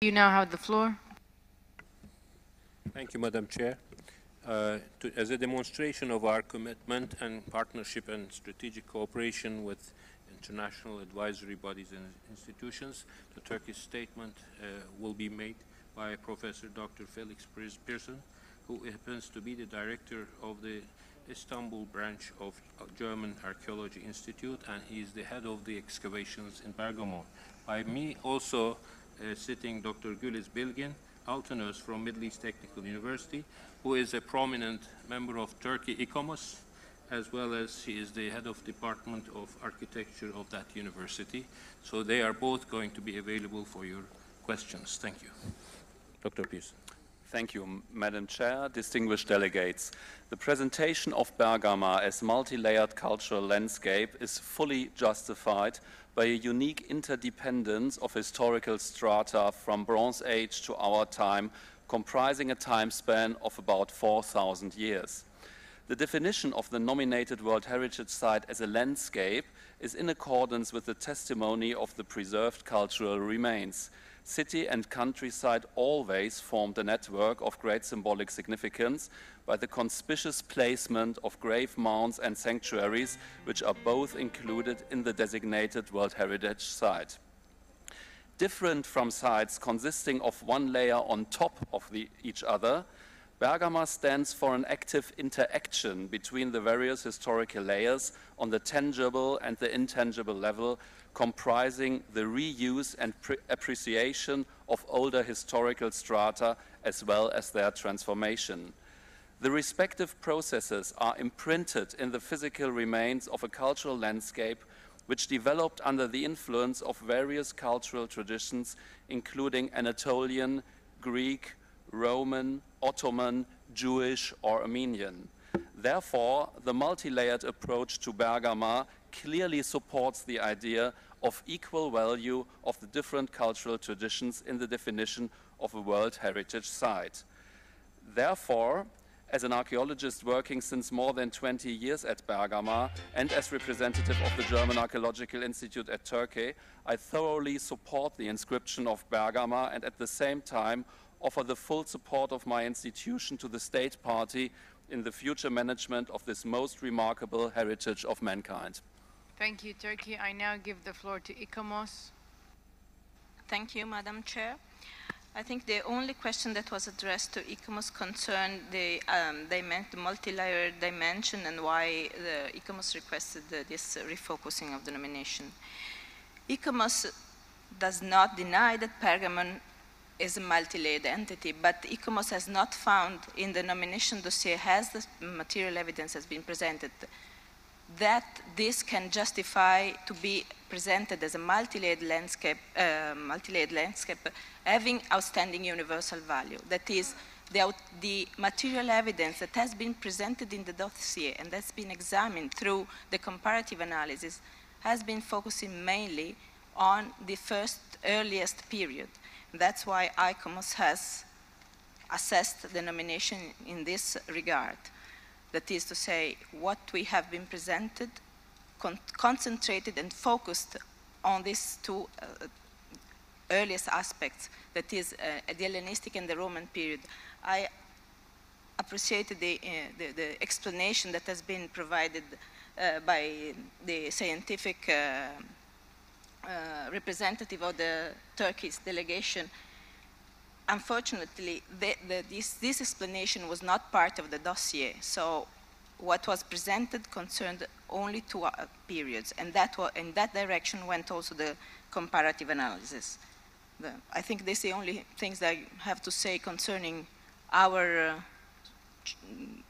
You now have the floor. Thank you, Madam Chair. As a demonstration of our commitment and partnership and strategic cooperation with international advisory bodies and institutions, the Turkish statement will be made by Professor Dr. Felix Pearson, who happens to be the director of the Istanbul branch of German Archaeology Institute, and he is the head of the excavations in Bergamo. By me also sitting Dr. Güliz Bilgin, Altanöz from Middle East Technical University, who is a prominent member of Turkey ICOMOS, as well as he is the head of Department of Architecture of that university. So they are both going to be available for your questions. Thank you. Dr. Pearson. Thank you, Madam Chair, distinguished delegates. The presentation of Bergamo as multi-layered cultural landscape is fully justified by a unique interdependence of historical strata from Bronze Age to our time, comprising a time span of about 4,000 years. The definition of the nominated World Heritage Site as a landscape is in accordance with the testimony of the preserved cultural remains. City and countryside always formed a network of great symbolic significance by the conspicuous placement of grave mounds and sanctuaries, which are both included in the designated World Heritage Site. Different from sites consisting of one layer on top of each other, Bergamo stands for an active interaction between the various historical layers on the tangible and the intangible level, comprising the reuse and appreciation of older historical strata as well as their transformation. The respective processes are imprinted in the physical remains of a cultural landscape which developed under the influence of various cultural traditions, including Anatolian, Greek, Roman, Ottoman, Jewish, or Armenian. Therefore, the multi-layered approach to Bergamo clearly supports the idea of equal value of the different cultural traditions in the definition of a World Heritage Site. Therefore, as an archaeologist working since more than 20 years at Bergamo and as representative of the German Archaeological Institute at Turkey, I thoroughly support the inscription of Bergamo and at the same time offer the full support of my institution to the state party in the future management of this most remarkable heritage of mankind. Thank you, Turkey. I now give the floor to ICOMOS. Thank you, Madam Chair. I think the only question that was addressed to ICOMOS concerned the multi-layered dimension and why the ICOMOS requested this refocusing of the nomination. ICOMOS does not deny that Pergamon is a multi-layered entity, but ICOMOS has not found in the nomination dossier, has the material evidence has been presented, that this can justify to be presented as a multi-layered landscape, having outstanding universal value. That is, the material evidence that has been presented in the dossier and that's been examined through the comparative analysis has been focusing mainly on the earliest period. That's why ICOMOS has assessed the nomination in this regard. That is to say, what we have been presented, concentrated and focused on these two earliest aspects, that is the Hellenistic and the Roman period. I appreciated the explanation that has been provided by the scientific representative of the Turkish delegation. Unfortunately, this explanation was not part of the dossier, so what was presented concerned only two periods, and in that direction went also the comparative analysis. I think this is the only things that I have to say concerning our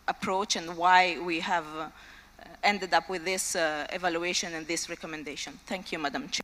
approach and why we have ended up with this evaluation and this recommendation. Thank you, Madam Chair.